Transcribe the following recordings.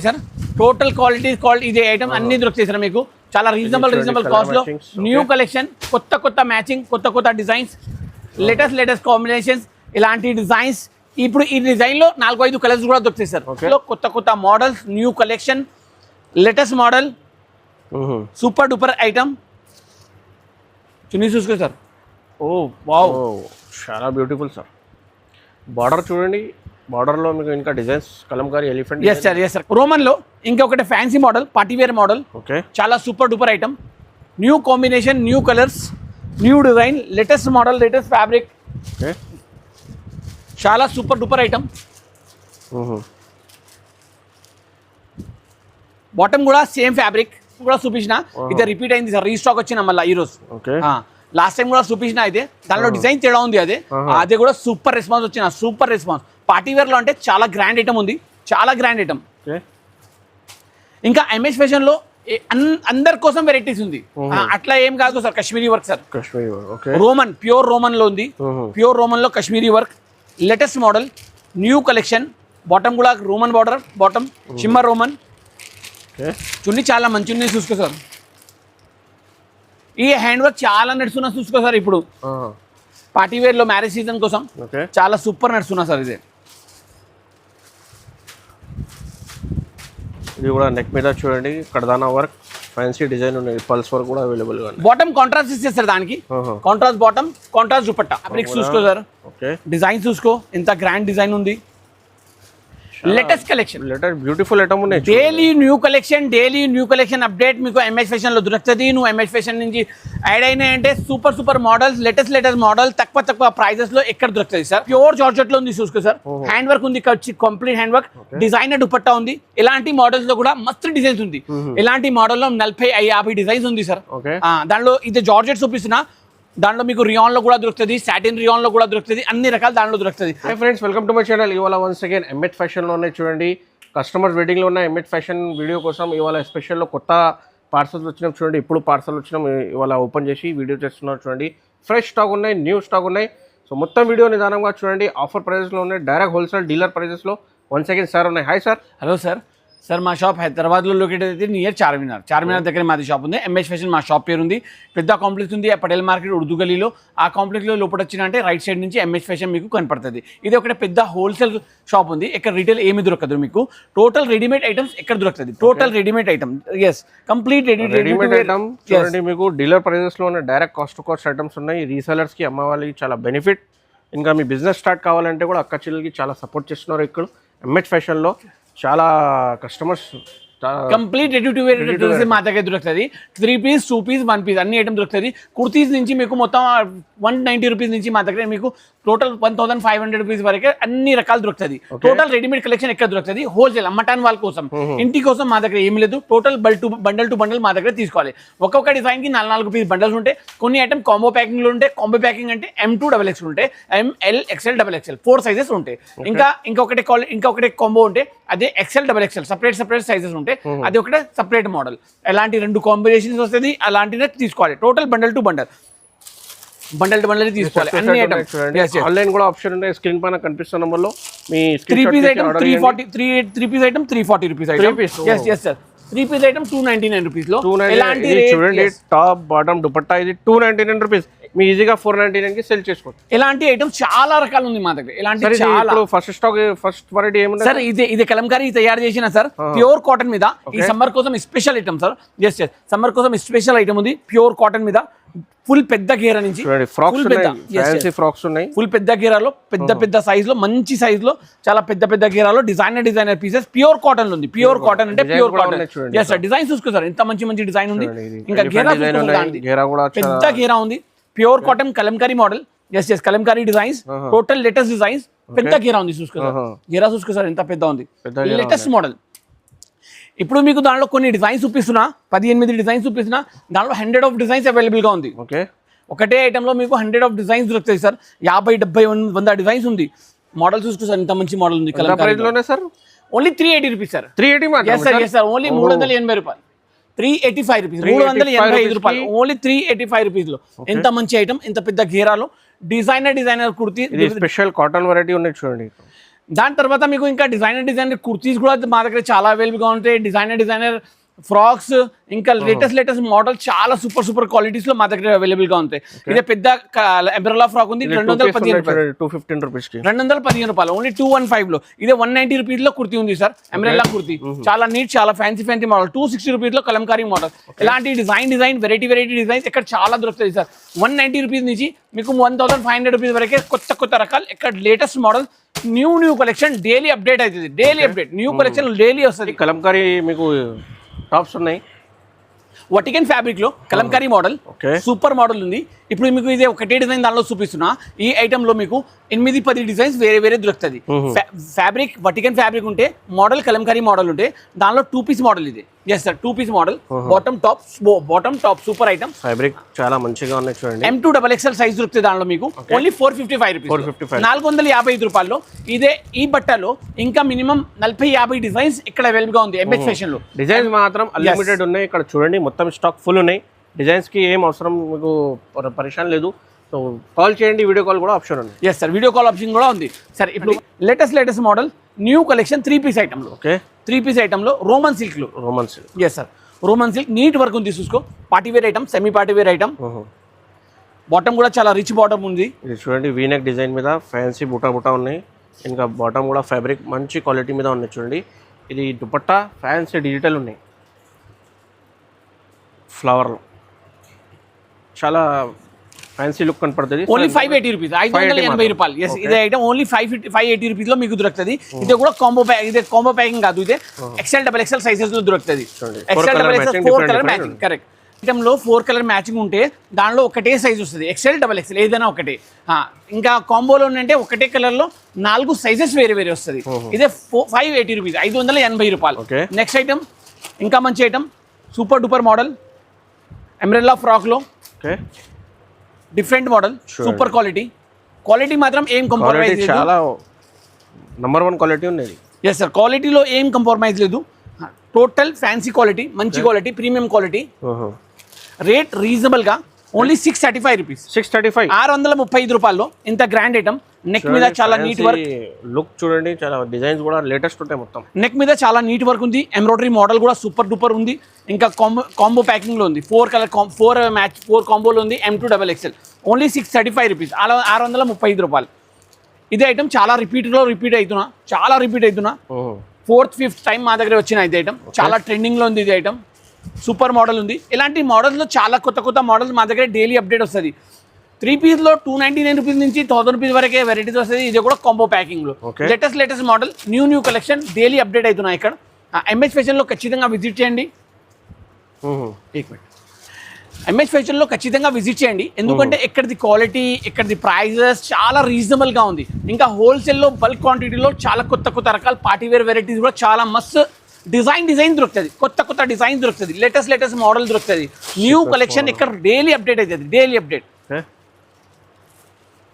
Sir. Total quality ఇది item అన్ని దొరుకుతాయి సార్ మీకు చాలా రీజనబుల్ కాస్ట్ లో. న్యూ కలెక్షన్, కొత్త మ్యాచింగ్, కొత్త డిజైన్స్, లేటెస్ట్ కాంబినేషన్స్, ఇలాంటి డిజైన్స్. ఇప్పుడు ఈ డిజైన్ లో 4-5 కలర్స్ కూడా దొరుకుతాయి సార్. కొత్త models, new collection, latest model, super duper item. చున్నీ చూసుకో సార్. ఓ వావ్, చాలా బ్యూటిఫుల్ సార్. బార్డర్ చూడండి, బార్డర్ లో మీకు ఇంకా designs Kalamkari elephant. Yes sir. Roman లో ఇంకొకటి fancy model, party wear model. Okay, చాలా super duper item. New combination, new colours, new design, latest model, latest fabric. Okay, చాలా super duper item. Bottom కూడా same fabric కూడా చూపించిన, ఇది రిపీట్ అయింది sir, restock వచ్చిన మళ్ళీ ఈరోజు. లాస్ట్ టైం కూడా చూపించిన అయితే దానిలో డిజైన్ తేడా ఉంది. అదే కూడా సూపర్ రెస్పాన్స్ వచ్చిన, సూపర్ రెస్పాన్స్. పార్టీవేర్ లో అంటే చాలా గ్రాండ్ ఐటమ్ ఉంది, చాలా గ్రాండ్ ఐటమ్. ఇంకా ఎంఎస్ ఫ్యాషన్ లో అందరి కోసం వెరైటీస్ ఉంది. అట్లా ఏం కాదు sir, Kashmiri work sir. Roman, pure Roman లో ఉంది. ప్యూర్ రోమన్ లో Kashmiri work, latest model, new collection. Bottom కూడా Roman border, bottom shimmer Roman. చున్నీ చాలా మంచి ఉన్నాయి, చూసుకో సార్. ఈ హ్యాండ్ వర్క్ చాలా నడుస్తున్నా, చూసుకో సార్. ఇప్పుడు పార్టీవేర్ లో మ్యారేజ్ సీజన్ కోసం చాలా సూపర్ నడుస్తున్నా సార్. ఇది కూడా నెక్ మీద చూడండి, కడదానా వర్క్, ఫ్యాన్సీ డిజైన్ ఉన్నాయి, పల్స్ వర్క్ కూడా అవైలబుల్ గా ఉంది. బాటమ్ కాంట్రాస్ట్ ఇచ్చేస్తారు దానికి, contrast bottom, contrast dupatta. Fabrics చూసుకో సార్. డిజైన్ చూసుకో, ఎంత గ్రాండ్ డిజైన్ ఉంది. లేటెస్ట్ కలెక్షన్, బ్యూటిఫుల్ ఐటమ్ ఉన్నాయి. డైలీ న్యూ కలెక్షన్ అప్డేట్ మీకు ఎంఎస్ ఫ్యాషన్ లో దొరుకుతుంది. నువ్వు ఎంఎస్ ఫ్యాషన్ నుంచి యాడ్ అయినాయంటే సూపర్ మోడల్స్, లేటెస్ట్ మోడల్, తక్కువ ప్రైజెస్ లో ఎక్కడ దొరుకుతుంది సార్. ప్యూర్ జార్జెట్ లో ఉంది, చూసుకో సార్. హ్యాండ్ వర్క్ ఉంది, complete hand work, designer dupatta ఉంది. ఇలాంటి మోడల్స్ లో కూడా మస్తు డిజైన్స్ ఉంది. ఇలాంటి మోడల్ లో 40-50 డిజైన్స్ ఉంది సార్. దానిలో ఇది జార్జెట్ చూపిస్తున్నా. దాంట్లో మీకు రియాన్ లో కూడా దొరుకుతుంది, సాటిన్ రియాన్ లో కూడా దొరుకుతుంది, అన్ని రకాల దాంట్లో దొరుకుతుంది. Hi friends, welcome to my channel. ఇవాళ వన్స్ అగైన్ ఎంఎట్ ఫ్యాషన్ లోనే చూడండి, కస్టమర్స్ వెయిటింగ్ లో ఉన్న ఎంఎట్ ఫ్యాషన్ వీడియో కోసం ఇవాళ స్పెషల్ లో కొత్త పార్సల్స్ వచ్చినాం చూడండి. ఇప్పుడు పార్సల్ వచ్చినాం, ఇవాళ ఓపెన్ చేసి వీడియో చేస్తున్నారు చూడండి. ఫ్రెష్ స్టాక్ ఉన్నాయి, న్యూ స్టాక్ ఉన్నాయి. సో మొత్తం వీడియో నిదానంగా చూడండి. ఆఫర్ ప్రైజెస్ లో ఉన్నాయి, డైరెక్ట్ హోల్సేల్ డీలర్ ప్రైజెస్ లో. వన్స్ అగైన్ సార్ ఉన్నాయి. Hi sir. Hello sir. Sir మా షాప్ హైదరాబాద్లో లొకేట్ అయితే నియర్ చార్మినార్ దగ్గర మాది షాప్ ఉంది. ఎంఎస్ ఫ్యాషన్ మా షాప్ పేరు ఉంది. పెద్ద కాంప్లెక్స్ ఉంది పటేల్ మార్కెట్ ఉర్దూ గలీలో. ఆ కాంప్లెక్స్లో లోపల వచ్చినంటే రైట్ సైడ్ నుంచి ఎంఎస్ ఫ్యాషన్ మీకు కనపడుతుంది. ఇది ఒకటి పెద్ద హోల్సేల్ షాప్ ఉంది. ఇక్కడ రీటైల్ ఏమి దొరకదు మీకు. టోటల్ రెడీమేడ్ ఐటమ్స్ ఎక్కడ దొరుకుతుంది, total readymade item. Yes, complete readymade item చూడండి. మీకు డీలర్ ప్రైజెస్ లో direct cost to cost items ఉన్నాయి. రీసెలర్స్ కి, అమ్మ వాళ్ళకి చాలా బెనిఫిట్. ఇంకా మీ బిజినెస్ స్టార్ట్ కావాలంటే కూడా అక్క చెల్లెలకి చాలా సపోర్ట్ చేస్తున్నారు. ఇక్కడ ఎంఎస్ ఫ్యాషన్ లో చాలా customers complete ready to wear మా దగ్గర దొరుకుతుంది. 3 పీస్, 2 పీస్, 1 పీస్ అన్ని ఐటమ్ దొరుకుతుంది. కుర్తీస్ నుంచి మీకు మొత్తం 190 రూపీస్ నుంచి మా దగ్గర మీకు టోటల్ 1500 రూపీస్ వరకే అన్ని రకాలు దొరుకుతుంది. టోటల్ రెడీమేడ్ కలెక్షన్ ఎక్కడ దొరుకుతుంది, హోల్సేల్ అమ్మటాన్ వాళ్ళ కోసం, ఇంటి కోసం మా దగ్గర ఏమి లేదు. టోటల్ బండల్ టు బండల్ మా దగ్గర తీసుకోవాలి. ఒక్కొక్క డిజైన్ కి 4 పీస్ బండల్స్ ఉంటాయి. కొన్ని ఐటమ్ కాంబో ప్యాకింగ్ లో ఉంటాయి. కాంబో ప్యాకింగ్ అంటే M2XXL ఉంటాయి, ML, XL, XXL 4 సైజెస్ ఉంటాయి. ఇంకొకటి కాంబో ఉంటే అదే XL, XXL సపరేట్ సైజెస్ ఉంటాయి. అది ఒకటే సపరేట్ మోడల్. అలాంటి 2 కాంబినేషన్స్ వస్తుంది. అలాంటినే తీసుకోవాలి. టోటల్ బండల్ టు బండల్ తీసుకోవాలి. అన్ని ఐటమ్స్ ఆన్లైన్ కూడా ఆప్షన్ ఉంటాయి. స్క్రీన్ పైన కనిపిస్తున్న నెంబర్లో మీ 3 piece item 3 piece item 340 rupees item. yes sir. 3 piece item 299 rupees లో. ఎలాంటి చూడండి, టాప్ బాటమ్ దుపట్టా ఇది 299 రూపీస్. మీ ఈజీగా 499 కి సెల్ చేసుకోవచ్చు. ఇలాంటి ఐటమ్ చాలా రకాలు ఉంది మా దగ్గర. ఇలాంటి చాలా ఫస్ట్ స్టాక్, ఫస్ట్ వెరైటీ ఏముంది సార్? ఇది కలంకారీ తయారు చేసిన సార్, ప్యూర్ కాటన్ మీద. ఈ సమ్మర్ కోసం special item sir. Yes summer కోసం స్పెషల్ ఐటమ్ ఉంది. ప్యూర్ కాటన్ మీద ఫుల్ పెద్ద గేరా నుంచి ఫ్రాక్స్ ఉన్నాయి. ఫుల్ పెద్ద గేరాలో పెద్ద సైజ్ లో, మంచి సైజ్ లో, చాలా పెద్ద గేరాలో డిజైనర్ పీసెస్. ప్యూర్ కాటన్ ఉంది. ప్యూర్ కాటన్ అంటే pure cotton. Yes sir. Design చూసుకోసారు, ఎంత మంచి డిజైన్ ఉంది. ఇంకా గేరా పెద్ద గేరా ఉంది. Pure cotton Kalamkari model. Yes Kalamkari designs, total latest designs. పెద్ద గేరా ఉంది, గేరా చూసుకోసారు ఎంత పెద్ద ఉంది. Latest model. ఇప్పుడు మీకు దాంట్లో కొన్ని డిజైన్స్ చూపిస్తున్నా, 18 డిజైన్స్ చూపిస్తున్నా. దాంట్లో 100 ఆఫ్ డిజైన్స్ అవైలబుల్ గా ఉంది. ఒకటే ఐటమ్ లో మీకు 100 ఆఫ్ డిజైన్స్ దొరుకుతాయి సార్. 50, 70, 100 డిజైన్స్ ఉంది. మోడల్ చూసుకోసారు ఎంత మంచి మోడల్ ఉంది. Only 380 rupees sir. 380 sir. Only 380 రూపాయలు. 385 రూపీస్, 385 రూపాయలు. ఓన్లీ 385 రూపీస్ లో ఎంత మంచి ఐటమ్, ఎంత పెద్ద గేరాలో designer kurti. Special cotton variety ఉన్నాయి చూడండి. దాని తర్వాత మీకు ఇంకా డిజైనర్ కుర్తీస్ కూడా మా దగ్గర చాలా అవైలబుల్గా ఉంటాయి. డిజైనర్ ఫ్రాక్స్, ఇంకా లేటెస్ట్ మోడల్ చాలా సూపర్ క్వాలిటీస్ లో మా దగ్గర అవైలబుల్ గా ఉంటాయి. ఇదే పెద్ద అంబ్రెల్లా ఫ్రాక్ ఉంది 215 రూపీస్, 215 రూపాయలు, ఓన్లీ 215 లో. ఇదే 190 రూపీస్ లో కుర్తీ ఉంది సార్, అంబ్రెల్లా కుర్తీ చాలా నీట్, చాలా ఫ్యాన్సీ మోడల్. 260 రూపీస్ లో కలంకారీ మోడల్. ఇలాంటి డిజైన్ వెరైటీ డిజైన్స్ ఇక్కడ చాలా దొరుకుతాయి సార్. 190 రూపీస్ నుంచి మీకు 1500 రూపీస్ వరకే కొత్త రకాలు ఇక్కడ latest model, new collection daily update అవుతుంది. Daily update new collection daily వస్తుంది. కలంకారీ మీకు టాప్స్ ఉన్నాయి. వటికన్ ఫ్యాబ్రిక్ లో కలంకారీ మోడల్ సూపర్ మోడల్ ఉంది. ఇప్పుడు మీకు ఇదే ఒకటే డిజైన్ దానిలో చూపిస్తున్నా. ఈ ఐటమ్ లో మీకు 8-10 డిజైన్స్ వేరే దొరుకుతుంది. ఫ్యాబ్రిక్ వటికన్ ఫ్యాబ్రిక్ ఉంటే, మోడల్ కలంకారీ మోడల్ ఉంటే, దానిలో 2 పీస్ మోడల్ ఇది. Yes sir, 2 piece model, bottom top super item. Fabric చాలా మంచిగా ఉన్నాయి చూడండి. M2 XXL సైజ్ దొరుకుతుంది దానిలో మీకు ఓన్లీ 455 రూపీస్, 455 రూపాయల్లో. ఇదే ఈ బట్టలో ఇంకా మినిమం 40-50 డిజైన్స్ ఇక్కడ అవైలబుల్ గా ఉంది MH ఫ్యాషన్ లో. డిజైన్స్ మాత్రం అన్లిమిటెడ్ ఉన్నాయి. ఇక్కడ చూడండి మొత్తం స్టాక్ ఫుల్ ఉన్నాయి. డిజైన్స్ కి ఏం అవసరం మీకు పరిశాన్ లేదు. సో కాల్ చేయండి, వీడియో కాల్ కూడా ఆప్షన్ ఉంది. Yes sir, video call option కూడా ఉంది సార్. ఇప్పుడు latest model new collection 3 piece item లో. 3 పీస్ ఐటమ్ లో Roman silk. Yes sir, Roman silk neat work ఉంది. చూసుకో, party wear item, semi party wear item. Bottom కూడా చాలా రిచ్ బాటమ్ ఉంది. ఇది చూడండి, వీనెక్ డిజైన్ మీద ఫ్యాన్సీ బుటా ఉన్నాయి. ఇంకా బాటమ్ కూడా ఫ్యాబ్రిక్ మంచి క్వాలిటీ మీద ఉన్నాయి చూడండి. ఇది దుపట్టా ఫ్యాన్సీ డిజిటల్ ఉన్నాయి. ఫ్లవర్ చాలా ఫ్యాన్సీ లుక్ కనపడుతుంది. ఓన్లీ 580 రూపీస్, 580 రూపాయలు. ఎస్, ఇదే ఐటమ్ ఓన్లీ 580 రూపీస్ లో మీకు దొరుకుతుంది. ఇదే కూడా కాంబో ప్యాకింగ్ కాదు, ఇదే XL XXL సైజెస్ లో దొరుకుతుంది. XL XXL 4 colour matching. Correct. Item లో 4 కలర్ మ్యాచింగ్ ఉంటే దానిలో ఒకటే సైజ్ వస్తుంది, XL XXL ఏదైనా ఒకటే. ఇంకా కాంబోలో అంటే ఒకటే కలర్ లో 4 సైజెస్ వేరే వస్తుంది. ఇదే 580 రూపీస్, 580 రూపాయలు. నెక్స్ట్ ఐటమ్ ఇంకా మంచి item, super duper model umbrella frock లో డిఫరెంట్ మోడల్, సూపర్ క్వాలిటీ మాత్రం ఏం కాంప్రమైజ్ లేదు. చాలా నంబర్ 1 క్వాలిటీ ఉన్నది. ఎస్ సార్, క్వాలిటీలో ఏం కాంప్రమైజ్ లేదు. టోటల్ ఫ్యాన్సీ క్వాలిటీ, మంచి quality, premium quality. Rate reasonable గా ఓన్లీ 635 రూపీస్, 635 రూపాయల్లో. ఇంత గ్రాండ్ ఐటమ్. నెక్ మీద చాలా నీట్ వర్క్, లుక్ చూడండి, చాలా డిజైన్స్ కూడా లేటెస్ట్ ఉంటాయి మొత్తం. నెక్ మీద చాలా నీట్ వర్క్ ఉంది. ఎంబ్రాయిడరీ మోడల్ కూడా సూపర్ డూపర్ ఉంది. ఇంకా కాంబో ప్యాకింగ్ లో ఉంది. 4 కాంబోలో ఉంది. M2 XXL ఓన్లీ 635 రూపీస్, 635 రూపాయలు. ఇదే ఐటమ్ చాలా రిపీట్ అవుతున్నా. 4th 5th టైం మా దగ్గర వచ్చిన ఇది ఐటమ్. చాలా ట్రెండింగ్ లో ఉంది ఇది ఐటమ్. సూపర్ మోడల్ ఉంది. ఇలాంటి మోడల్స్ లో చాలా కొత్త మోడల్స్ మా దగ్గర డైలీ అప్డేట్ వస్తుంది. 3 పీస్ లో 299 రూపీస్ నుంచి 1000 రూపీస్ వరకే వెరైటీస్ వస్తుంది. ఇది కూడా కాంబో ప్యాకింగ్ లో latest model, new collection daily update అవుతున్నాయి ఇక్కడ. MH ఫ్యాషన్ లో ఖచ్చితంగా విజిట్ చేయండి. MH ఫ్యాషన్ లో ఖచ్చితంగా విజిట్ చేయండి. ఎందుకంటే ఇక్కడిది క్వాలిటీ, ఇక్కడిది ప్రైజెస్ చాలా రీజనబుల్ గా ఉంది. ఇంకా హోల్సేల్ లో బల్క్ క్వాంటిటీలో చాలా కొత్త రకాల పార్టీ వేర్ వెరైటీస్ కూడా చాలా మస్తు డిజైన్ దొరుకుతుంది. కొత్త డిజైన్ దొరుకుతుంది. లేటెస్ట్ మోడల్ దొరుకుతుంది. న్యూ కలెక్షన్ ఇక్కడ డైలీ అప్డేట్ అవుతుంది. Daily update.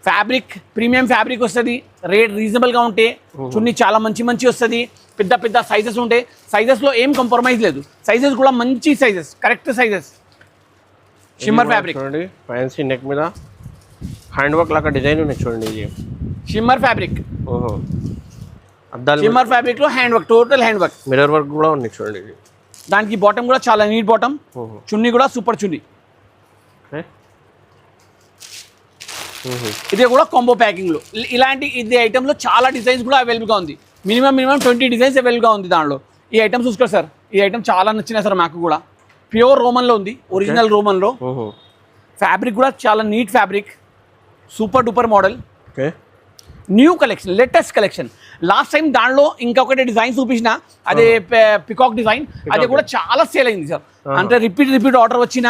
Fabric premium fabric వస్తుంది. రేట్ రీజనబుల్ గా ఉంటే చున్నీ చాలా మంచి వస్తుంది. పెద్ద సైజెస్ ఉంటాయి. సైజెస్ లో ఏం కాంప్రమైజ్ లేదు. సైజెస్ కూడా మంచి sizes, correct sizes. Shimmer fabric చూడండి, ఫ్యాన్సీ నెక్ మీద హ్యాండ్ వర్క్ లాగా డిజైన్ ఉన్నాయి చూడండి. ఇది షిమ్మర్ ఫ్యాబ్రిక్. షిమ్మర్ ఫ్యాబ్రిక్ లో hand work, total hand work, mirror work కూడా ఉంది చూడండి. దానికి బాటమ్ కూడా చాలా నీట్ బాటమ్. చున్నీ కూడా సూపర్ చున్నీ. ఇది కూడా కాంబో ప్యాకింగ్ లో. ఇలాంటి ఇది ఐటమ్ లో చాలా డిజైన్స్ కూడా అవైలబుల్ గా ఉంది. మినిమం 20 డిజైన్స్ అవైలబుల్ గా ఉంది దానిలో. ఈ ఐటమ్ చూసుకో సార్, ఈ ఐటమ్ చాలా నచ్చినాయి సార్ మాకు కూడా. ప్యూర్ రోమన్ లో ఉంది, ఒరిజినల్ రోమన్ లో. ఫ్యాబ్రిక్ కూడా చాలా neat fabric, super duper model. New collection, latest collection. Last time దానిలో ఇంకొకటి డిజైన్ చూపించిన, అదే పికాక్ డిజైన్. అది కూడా చాలా సేల్ అయింది సార్. అంటే రిపీట్ ఆర్డర్ వచ్చిన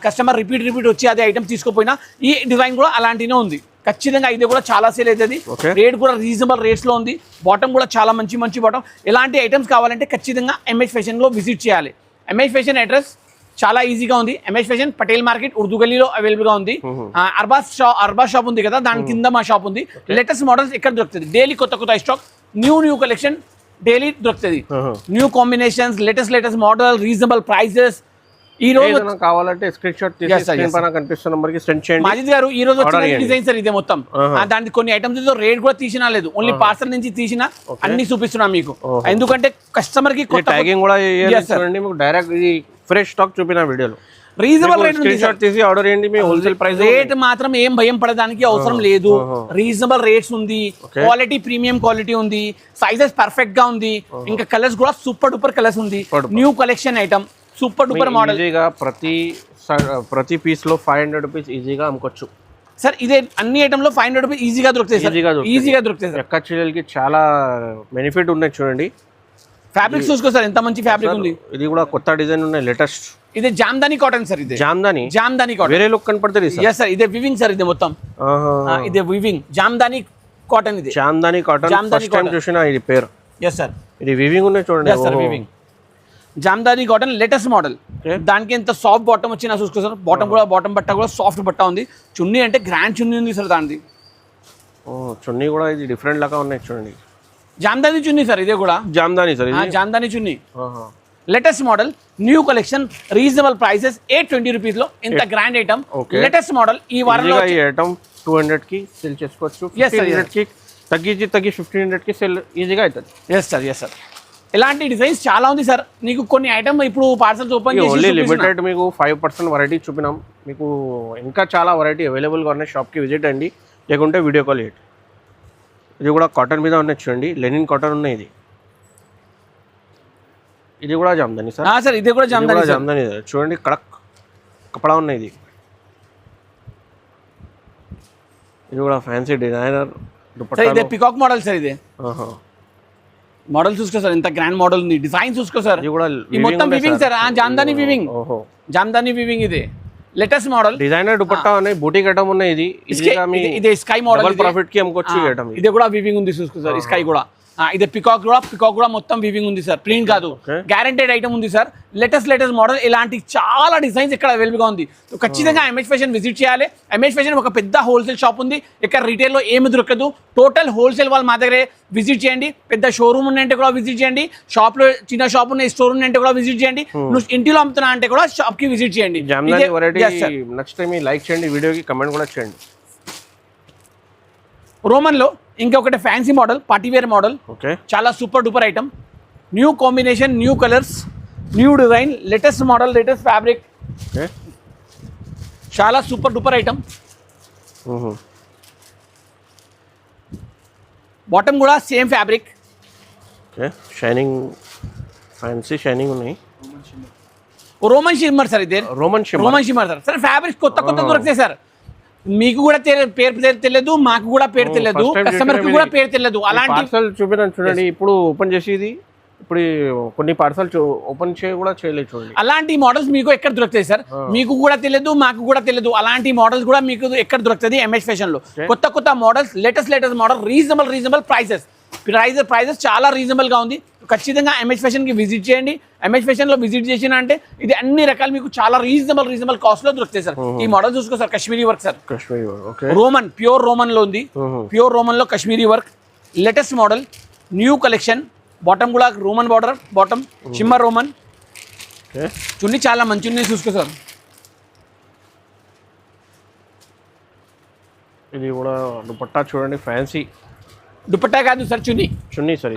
కస్టమర్ రిపీట్ వచ్చి అదే ఐటమ్ తీసుకోపోయినా ఈ డిజైన్ కూడా అలాంటినే ఉంది. ఖచ్చితంగా ఇది కూడా చాలా సేల్ అవుతుంది. రేట్ కూడా రీజనబుల్ రేట్స్ లో ఉంది. బాటమ్ కూడా చాలా మంచి బాటమ్. ఇలాంటి ఐటమ్స్ కావాలంటే ఖచ్చితంగా MH ఫ్యాషన్ లో విజిట్ చేయాలి. MH ఫ్యాషన్ అడ్రస్ చాలా ఈజీగా ఉంది. MH fashion Patel market, Urdu గల్లీలో అవైలబుల్ గా ఉంది. అర్బాస్ షాప్ ఉంది కదా, దాని కింద మా షాప్ ఉంది. లేటెస్ట్ మోడల్స్ ఇక్కడ దొరుకుతుంది. డైలీ కొత్త స్టాక్, న్యూ కలెక్షన్ డైలీ దొరుకుతుంది. New combinations, latest model, reasonable prices, ఈ రోజు ఏదైనా కావాలంటే స్క్రీన్ షాట్ తీసి స్క్రీన్ పైన కనిపిస్తున్న నంబర్కి సెండ్ చేయండి. మాజిద్ గారు ఈ రోజు వచ్చిన డిజైన్ సార్ ఇదే మొత్తం. దానికి కొన్ని ఐటమ్స్ రేట్ కూడా తీసినా లేదు, ఓన్లీ పార్సల్ నుంచి తీసిన అన్ని చూపిస్తున్నా మీకు. ఎందుకంటే కస్టమర్ కి ట్యాగింగ్ కూడా చూడండి, మీకు డైరెక్ట్ ఇది ఫ్రెష్ స్టాక్ చూపిన వీడియోలో రీజనబుల్ రేట్ స్క్రీన్ షాట్ తీసి ఆర్డర్ చేయండి. మీ హోల్సేల్ ప్రైస్ రేట్ మాత్రం ఏం భయం పడడానికి అవసరం లేదు. రీజనబుల్ రేట్స్ ఉంది, క్వాలిటీ ప్రీమియం క్వాలిటీ ఉంది, సైజెస్ పర్ఫెక్ట్ గా ఉంది, ఇంకా కలర్స్ కూడా సూపర్ డూపర్ కలర్స్ ఉంది. New collection item, super duper model. ఈజీగా ప్రతి పీస్ లో 500 రూపీస్ ఈజీగా అమ్ముకోవచ్చు సార్. ఇదే అన్ని ఐటమ్ లో 500 రూపీస్ ఈజీగా దొరుకుతాయి సార్, ఈజీగా దొరుకుతాయి సార్. ఎక్క చీరలకి చాలా బెనిఫిట్ ఉన్నాయి చూడండి. ఫ్యాబ్రిక్ చూసుకో సార్, ఎంత మంచి ఫ్యాబ్రిక్ ఉంది. ఇది కూడా కొత్త డిజైన్ ఉన్నాయి, లేటెస్ట్. ఇది జామ్దాని కాటన్ సార్. ఇది జామ్దాని కాటన్, వేరే లుక్ కనపడుతుంది సార్. ఎస్ సార్, ఇదే వివింగ్ సార్. ఇది మొత్తం ఇదే వివింగ్ జామ్దాని కాటన్. ఇది జామ్దాని కాటన్, ఫస్ట్ టైం చూసినా ఇది పేరు. ఎస్ సార్, ఇది వివింగ్ ఉన్నాయి చూడండి. Yes sir, weaving Jamdani cotton latest model. దానికి ఎంత సాఫ్ట్ బాటమ్ వచ్చినా చూసుకో సార్. బాటమ్ కూడా, బాటమ్ బట్ట కూడా సాఫ్ట్ బట్ట ఉంది. చున్నీ అంటే గ్రాండ్ చున్నీ ఉంది సార్ దానిది. చున్నీ కూడా ఇది డిఫరెంట్ లాగా ఉన్నాయి చూడండి. జామ్దాని చున్నీ సార్, ఇదే కూడా జామ్దాని సార్. జామ్దాని చున్నీ latest model, new collection, reasonable prices. 820 rupees లో ఇంత గ్రాండ్ ఐటమ్, లేటెస్ట్ మోడల్. ఈ వారంలో ఈ ఐటమ్ 200 కి సెల్ చేసుకోవచ్చు. 1500 కి తగ్గి 1500 కి సెల్ ఈజీగా అవుతుంది. Yes sir, yes sir. ఇలాంటి డిజైన్స్ చాలా ఉంది సార్. మీకు కొన్ని ఐటమ్ ఇప్పుడు పార్సల్స్ ఓపెన్ చేసి ఓన్లీ లిమిటెడ్ మీకు 5% వెరైటీ చూపినాం. మీకు ఇంకా చాలా వెరైటీ అవైలబుల్గా ఉన్నాయి. షాప్కి విజిట్ అండి, లేకుంటే వీడియో కాల్ చేయండి. ఇది కూడా కాటన్ మీద ఉన్నాయి చూడండి, లెనిన్ కాటన్ ఉన్నాయి. ఇది కూడా జామ్దాని సార్. సార్, ఇది కూడా జామ్దాని చూడండి, కడక్ కపడా ఉన్నాయి. ఇది కూడా ఫ్యాన్సీ డిజైనర్ దుపట్టా. ఇది పికాక్ మోడల్ సార్. ఇది మోడల్ చూసుకో సార్, ఎంత గ్రాండ్ మోడల్ ఉంది. డిజైన్ చూసుకో సార్. ఇది కూడా మొత్తం weaving sir, Jamdani weaving. Jamdani weaving ఇది లేటెస్ట్ మోడల్. డిజైనర్ దుపట్టా ఉన్నాయి, బూటీ ఐటమ్ ఉన్నాయి. ఇది స్కై మోడల్, ప్రాఫిట్ కి అమ్ముకోవచ్చు ఐటమ్. ఇది కూడా వివింగ్ ఉంది చూసుకో సార్. స్కై కూడా ఇది పికాక్ కూడా మొత్తం వివింగ్ ఉంది సార్. ప్రింట్ కాదు, గ్యారంటెడ్ ఐటమ్ ఉంది సార్. Latest model. ఇలాంటి చాలా డిజైన్స్ ఇక్కడ అవైలబుల్ గా ఉంది. ఖచ్చితంగా ఎంహెచ్ ఫ్యాషన్ విజిట్ చేయాలి. ఎంహెచ్ ఫ్యాషన్ ఒక పెద్ద హోల్సేల్ షాప్ ఉంది. ఇక్కడ రీటైల్ లో ఏమి దొరకదు. టోటల్ హోల్సేల్ వాళ్ళు మా దగ్గరే విజిట్ చేయండి. పెద్ద షోరూమ్ ఉన్నాయంటే కూడా విజిట్ చేయండి. షాప్ లో చిన్న షాప్ ఉన్న స్టోర్ ఉన్నాయంటే కూడా విజిట్ చేయండి. నువ్వు ఇంటిలో అమ్ముతున్నా అంటే కూడా షాప్ కి విజిట్ చేయండి. నెక్స్ట్ టైం లైక్ చేయండి, వీడియోకి కమెంట్ కూడా చేయండి. రోమన్ లో ఇంకొకటి ఫ్యాన్సీ మోడల్, పార్టీవేర్ మోడల్. చాలా super duper item. New combination, new colours, new design, latest model, latest fabric. చాలా సూపర్ డూపర్ ఐటమ్. బాటమ్ కూడా same fabric. Shining, fancy shining ఉన్నాయి. Roman shimmer sir. ఇది Roman shimmer sir. Sir fabric కొత్త దొరుకుతాయి sir. మీకు కూడా పేరు తెలియదు, మాకు కూడా పేరు తెలియదు, కస్టమర్ కి కూడా పేరు తెలియదు. అలాంటి పార్సల్ చూపినాను చూడండి. ఇప్పుడు ఓపెన్ చేసి ఇది ఇప్పుడు కొన్ని పార్సల్ ఓపెన్ కూడా చేయలేదు చూడండి. అలాంటి మోడల్స్ మీకు ఎక్కడ దొరుకుతాయి సార్? మీకు కూడా తెలియదు, మాకు కూడా తెలియదు. అలాంటి మోడల్స్ కూడా మీకు ఎక్కడ దొరుకుతుంది? ఎంహెచ్ ఫ్యాషన్ లో కొత్త models, latest model, reasonable prices చాలా రీజనబుల్ గా ఉంది. ఖచ్చితంగా ఎంహెచ్ ఫ్యాషన్ కి విజిట్ చేయండి. ఎంహెచ్ ఫ్యాషన్ లో విజిట్ చేసిన అంటే ఇది అన్ని రకాలు మీకు చాలా రీజనబుల్ కాస్ట్ లో దొరుకుతాయి సార్. ఈ మోడల్ చూసుకో sir, Kashmiri work sir. Roman, pure Roman లో ఉంది. ప్యూర్ రోమన్ లో Kashmiri work, latest model, new collection. Bottom కూడా Roman border, bottom shimmer Roman. చున్నీ చాలా మంచి ఉన్నాయి చూసుకో సార్. ఇది కూడా దుపట్టా చూడండి, ఫ్యాన్సీ దుపట్టా కాదు సార్, చున్నీ సార్.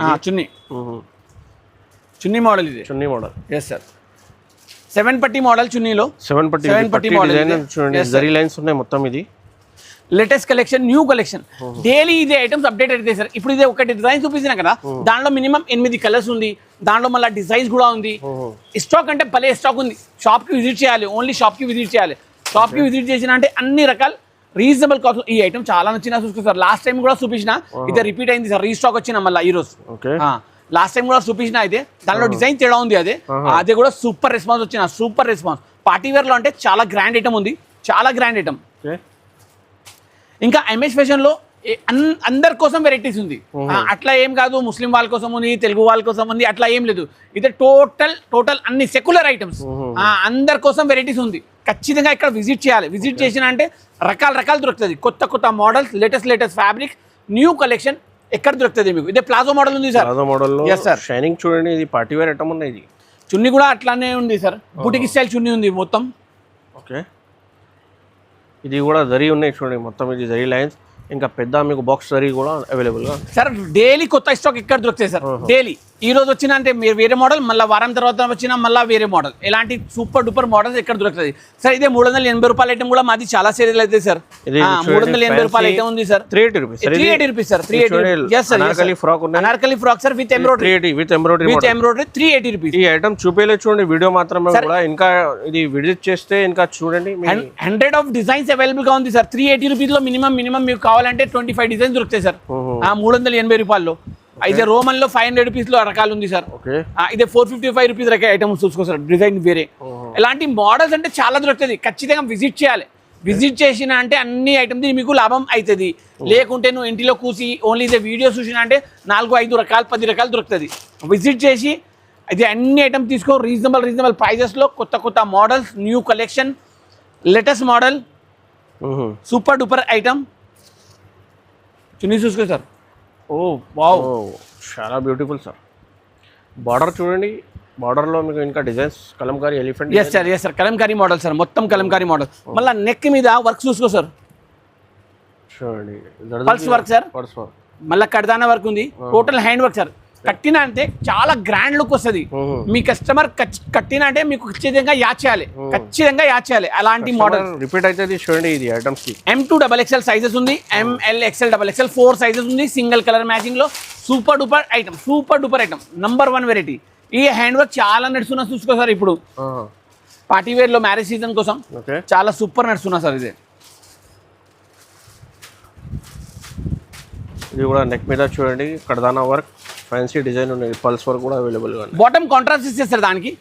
చున్నీ మోడల్. ఇది చున్నీ మోడల్. Yes sir. 7 పట్టీ మోడల్ చున్నీలో. 7 పట్టీ మోడల్ చూడండి, జరీ లైన్స్ ఉన్నాయి మొత్తం. ఇది latest collection, new collection. Daily ఇదే ఐటమ్స్ అప్డేట్ అయితే సార్. ఇప్పుడు ఇదే ఒకటి డిజైన్ చూపించినా కదా, దాంట్లో మినిమం 8 కలర్స్ ఉంది. దాంట్లో మళ్ళీ డిజైన్స్ కూడా ఉంది. స్టాక్ అంటే భలే స్టాక్ ఉంది. షాప్ కి విజిట్ చేయాలి, ఓన్లీ షాప్ కి విజిట్ చేయాలి. షాప్ కి విజిట్ చేసిన అంటే అన్ని రకాల రీజనబుల్ కాస్ట్. ఈ ఐటమ్ చాలా నచ్చినా చూసుకో సార్. లాస్ట్ టైం కూడా చూపించిన, ఇదే రిపీట్ అయింది సార్. రీస్టాక్ వచ్చిన మళ్ళీ ఈ రోజు. లాస్ట్ టైం కూడా చూపించిన, అయితే దానిలో డిజైన్ తేడా ఉంది. అదే కూడా సూపర్ రెస్పాన్స్ వచ్చిన, సూపర్ రెస్పాన్స్. పార్టీవేర్ లో అంటే చాలా గ్రాండ్ ఐటమ్ ఉంది, చాలా గ్రాండ్ ఐటమ్. ఇంకా ఎంహెచ్ ఫ్యాషన్ లో అందరి కోసం వెరైటీస్ ఉంది. అట్లా ఏం కాదు, ముస్లిం వాళ్ళ కోసం ఉంది, తెలుగు వాళ్ళ కోసం ఉంది, అట్లా ఏం లేదు. ఇది టోటల్ అన్ని సెక్యులర్ ఐటమ్స్. అందరి కోసం వెరైటీస్ ఉంది. ఖచ్చితంగా ఇక్కడ విజిట్ చేయాలి. విజిట్ చేసిన అంటే రకాలు దొరుకుతుంది. కొత్త models, latest fabric, new collection ఎక్కడ దొరుకుతుంది మీకు. ఇదే ప్లాజో మోడల్ ఉంది సార్. ప్లాజో మోడల్ లో షైనింగ్ చూడండి. ఇది పార్టీ వేర్ ఐటమ్ ఉంది. ఇది చున్నీ కూడా అట్లానే ఉంది సార్, బుటిక్ స్టైల్ చున్నీ ఉంది మొత్తం. ఓకే, ఇది కూడా జరీ ఉన్నాయి చూడండి, మొత్తం ఇది జరీ లైన్స్. ఇంకా పెద్ద మీకు బాక్స్ జరీ కూడా అవైలబుల్గా సార్. డైలీ కొత్త స్టాక్ ఎక్కడ దొరుకుతాయి సార్, డైలీ. ఈ రోజు వచ్చిన అంటే మీరు వేరే మోడల్, మళ్ళీ వారం తర్వాత వచ్చినా మళ్ళీ వేరే మోడల్, ఇలాంటి సూపర్ డూపర్ మోడల్స్ ఎక్కడ దొరుకుతుంది సార్. ఇదే 380 రూపాయల ఐటమ్ కూడా మాది చాలా సేల్ అయితే సార్. 380 రూపాయల ఐటమ్ ఉంది sir, 380 rupees. 380 rupees sir, 380. yes sir, Anarkali frock ఉంది, Anarkali frock sir with embroidery, with embroidery 380 rupees. ఈ ఐటమ్ చూపేయలేదు చూడండి వీడియో మాత్రమే కూడా, ఇంకా ఇది విజిట్ చేస్తే ఇంకా చూడండి 100 ఆఫ్ డిజైన్స్ అవైలబుల్ గా ఉంది సార్. 380 రూపీస్ లో మినిమం మీకు కావాలంటే 25 డిజైన్స్ దొరుకుతాయి సార్ 380 రూపాయల్లో. అయితే రోమన్ లో 500 రూపీస్ లో రకాలు ఉంది సార్. ఇదే 455 రూపీస్ రకాల ఐటమ్ చూసుకో సార్, డిజైన్ వేరే. ఇలాంటి మోడల్స్ అంటే చాలా దొరుకుతుంది, ఖచ్చితంగా విజిట్ చేయాలి. విజిట్ చేసిన అంటే అన్ని ఐటమ్స్ మీకు లాభం అవుతుంది. లేకుంటే నువ్వు ఇంటిలో కూసి ఓన్లీ ఇదే వీడియో చూసిన అంటే 4-5 రకాలు 10 రకాలు దొరుకుతుంది. విజిట్ చేసి ఇది అన్ని ఐటమ్స్ తీసుకో, రీజనబుల్ ప్రైజెస్లో కొత్త models, new collection, latest model, super duper item చున్నీ చూసుకో సార్. ఓ వావ్, చాలా బ్యూటిఫుల్ సార్. బార్డర్ చూడండి, బార్డర్లో మీకు ఇంకా designs Kalamkari elephant. Yes sir Kalamkari model sir, మొత్తం కలంకారీ మోడల్. మళ్ళీ నెక్ మీద వర్క్ చూసుకో సార్, చూడండి పల్స్ వర్క్ సార్, మళ్ళీ కడదానా వర్క్ ఉంది, టోటల్ హ్యాండ్ వర్క్ సార్. కట్టిన అంటే చాలా గ్రాండ్ లుక్ వస్తుంది. మీ కస్టమర్ కట్టిన అంటే మీకు ఖచ్చితంగా యాడ్ చేయాలి అలాంటి మోడల్. రిపీట్ అయితే చూడండి ఇది ఐటమ్స్ కి M2XXL సైజెస్ ఉంది, ML XL XXL 4 సైజెస్ ఉంది, సింగిల్ కలర్ మ్యాచింగ్ లో super duper item, number 1 variety. ఈ హ్యాండ్ వర్క్ చాలా నడుస్తున్నా చూసుకో సార్. ఇప్పుడు పార్టీ వేర్ లో మ్యారేజ్ సీజన్ కోసం చాలా సూపర్ నడుస్తున్నా సార్. ఇది కూడా నెక్ మీద చూడండి కడదానా వర్క్, ఫ్యాన్సీ డిజైన్ ఉన్నాయి, పల్స్ వర్క్ కూడా అవైలబుల్ గా ఉంది. బాటమ్ కాంట్రాస్ట్ ఇచ్చేస్తారు దానికి,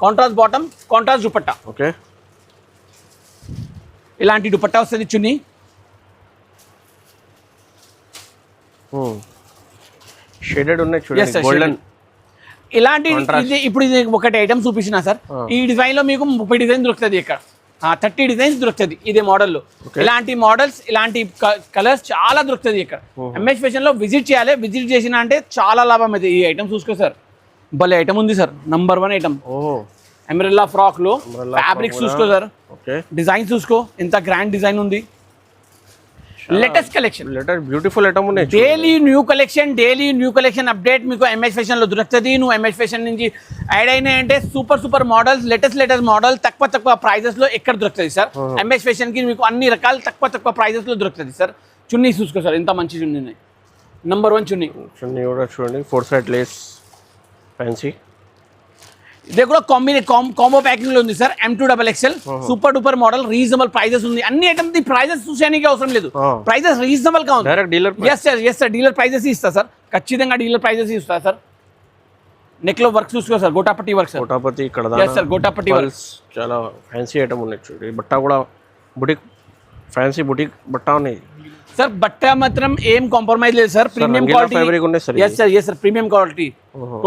contrast bottom, contrast dupatta. Okay, ఇలాంటి దుపట్టా వస్తుంది చున్నీ. షేడెడ్ ఉన్నాయి చూడండి, గోల్డెన్. ఇలాంటి ఇప్పుడు ఇది ఒకటి ఐటమ్ చూపించిన సార్. ఈ డిజైన్ లో మీకు 30 డిజైన్ దొరుకుతుంది, ఇక్కడ 30 డిజైన్స్ దొరుకుతుంది ఇదే మోడల్లో. ఇలాంటి మోడల్స్, ఇలాంటి కలర్స్ చాలా దొరుకుతుంది ఇక్కడ. ఎంఎస్ ఫ్యాషన్ లో విజిట్ చేయాలి. విజిట్ చేసిన అంటే చాలా లాభం అయితే. ఈ ఐటమ్ చూసుకో సార్, భలే ఐటమ్ ఉంది సార్, నంబర్ 1 ఐటమ్. ఎమరెల్లా ఫ్రాక్ లో ఫ్యాబ్రిక్స్ చూసుకో సార్, డిజైన్ చూసుకో, ఎంత గ్రాండ్ డిజైన్ ఉంది. లేటెస్ట్ కలెక్షన్, బ్యూటిఫుల్ ఐటమ్ ఉన్నాయి. డైలీ న్యూ కలెక్షన్ అప్డేట్ మీకు ఎంఎస్ ఫ్యాషన్ లో దొరుకుతుంది. నువ్వు ఎంఎస్ ఫ్యాషన్ నుంచి యాడ్ అయినాయి అంటే సూపర్ మోడల్స్, లేటెస్ట్ మోడల్ తక్కువ ప్రైజెస్ లో ఎక్కడ దొరుకుతుంది సార్. ఎంఎస్ ఫ్యాషన్ కి మీకు అన్ని రకాలు తక్కువ ప్రైజెస్ లో దొరుకుతుంది సార్. చున్నీ చూసుకో సార్, ఎంత మంచి చున్నీ ఉన్నాయి, నంబర్ 1 చున్నీ కూడా చూడండి, 4 సైడ్ లేస్ ఫ్యాన్సీ. ఇదే కూడా కాంబో ప్యాకింగ్ లో ఉంది sir. M2XXL super duper model, reasonable prices ఉంది. అన్ని ఐటమ్స్ ప్రైజెస్ చూసానికి అవసరం లేదు, ప్రైజెస్ రీజనబుల్ గా ఉంది. Direct dealer. Yes sir dealer prices ఇస్తా సార్, ఖచ్చితంగా డీలర్ ప్రైజెస్ ఇస్తా సార్. నెక్ లో వర్క్ చూసుకో sir, gota patti work sir, gota patti ఇక్కడ సార్, గోటాపట్టి వర్క్ చాలా ఫ్యాన్సీ ఐటమ్ ఉన్నాయి చూడండి. బట్ట కూడా బుటిక్, ఫ్యాన్సీ బుటిక్ బట్ట ఉన్నాయి సార్. బట్ట మాత్రం ఏం కాంప్రమైజ్ లేదు sir, premium quality. Yes sir premium quality,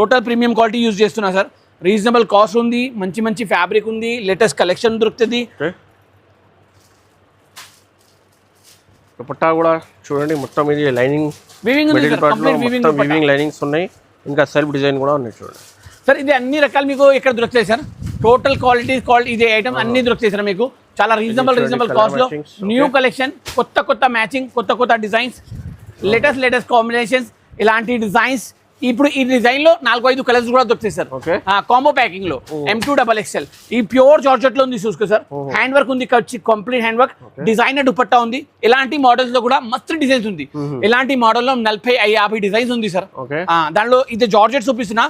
total premium quality use చేస్తున్నా సార్. రీజనబుల్ కాస్ట్ ఉంది, మంచి ఫ్యాబ్రిక్ ఉంది, లేటెస్ట్ కలెక్షన్ దొరుకుతుంది. దుపట్టా కూడా చూడండి, మొత్తం ఇది లైనింగ్ వీవింగ్ లైనింగ్స్ ఉన్నాయి, ఇంకా సెల్ఫ్ డిజైన్ కూడా ఉన్నాయి చూడండి సార్. ఇది అన్ని రకాలు మీకు ఇక్కడ దొరుకుతాయి సార్. టోటల్ క్వాలిటీ ఇది ఐటమ్ అన్ని దొరుకుతాయి సార్ మీకు చాలా రీజనబుల్ కాస్ట్ లో. న్యూ కలెక్షన్, కొత్త మ్యాచింగ్, కొత్త డిజైన్స్, లేటెస్ట్ కాంబినేషన్స్, ఇలాంటి డిజైన్స్. ఇప్పుడు ఈ డిజైన్ లో 4-5 కలర్స్ కూడా దొరుకుతాయి సార్, కాంబో ప్యాకింగ్ లో. M2XXL ఈ ప్యూర్ జార్జెట్ లో ఉంది చూసుకో సార్. హ్యాండ్ వర్క్ ఉంది, complete hand work, designer dupatta ఉంది. ఇలాంటి మోడల్స్ లో కూడా మస్తు డిజైన్స్ ఉంది. ఇలాంటి మోడల్ లో 40-50 డిజైన్స్ ఉంది సార్. దాంట్లో ఇది జార్జెట్ చూపిస్తున్నా,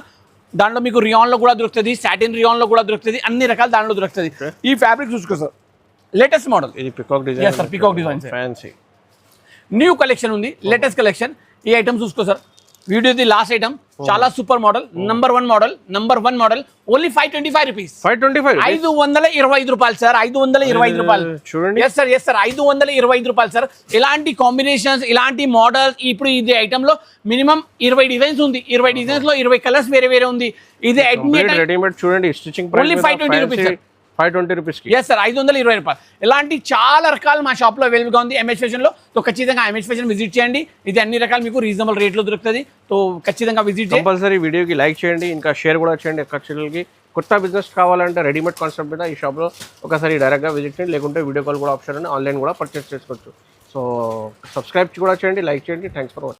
దాంట్లో మీకు రియాన్ లో కూడా దొరుకుతుంది, సాటిన్ రియాన్ లో కూడా దొరుకుతుంది, అన్ని రకాల దాంట్లో దొరుకుతుంది. ఈ ఫ్యాబ్రిక్ చూసుకో సార్, లేటెస్ట్ మోడల్, ఇది peacock design fancy. New collection ఉంది, లేటెస్ట్ కలెక్షన్. ఈ ఐటమ్ చూసుకో సార్. వీడియోది లాస్ట్ ఐటమ్, చాలా super model, number 1 model, only 525 rupees. 525 రూపాయలు సార్, 525 రూపాయలు చూడండి. ఎస్ సార్ 525 రూపాయలు సార్. ఇలాంటి కాంబినేషన్స్, ఇలాంటి మోడల్స్. ఇప్పుడు ఇది ఐటమ్ లో మినిమం 20 డిజైన్స్ ఉంది, 20 డిజైన్స్ లో 20 కలర్స్ వేరే ఉంది. ఇది రెడీమేడ్ చూడండి, stitching only 520 rupees sir, 520 rupees. Yes sir 520 రూపాయలు. ఇలాంటి చాలా రకాలు మా షాప్ లో అవైలబుల్ గా ఉంది ఎంఎస్ ఫ్యాషన్ లో. సో ఖచ్చితంగా ఎంఎస్ ఫ్యాషన్ విజిట్ చేయండి. ఇది అన్ని రకాలు మీకు రీజనబుల్ రేట్ లో దొరుకుతుంది. సో ఖచ్చితంగా విజిట్ చేయండి. కంపల్సరీ వీడియోకి లైక్ చేయండి, ఇంకా షేర్ కూడా చేయండి అక్క చెల్లెలకి. కొత్త బిజినెస్ కావాలంటే రెడీమేడ్ కాన్సెప్ట్ మీద ఈ షాప్లో ఒకసారి డైరెక్ట్గా విజిట్ చేయండి, లేకుంటే వీడియో కాల్ కూడా ఆప్షన్ ఉంది, ఆన్లైన్ కూడా పర్చేస్ చేసుకోవచ్చు. సో సబ్స్క్రైబ్ కూడా చేయండి, లైక్ చేయండి. Thanks for watching.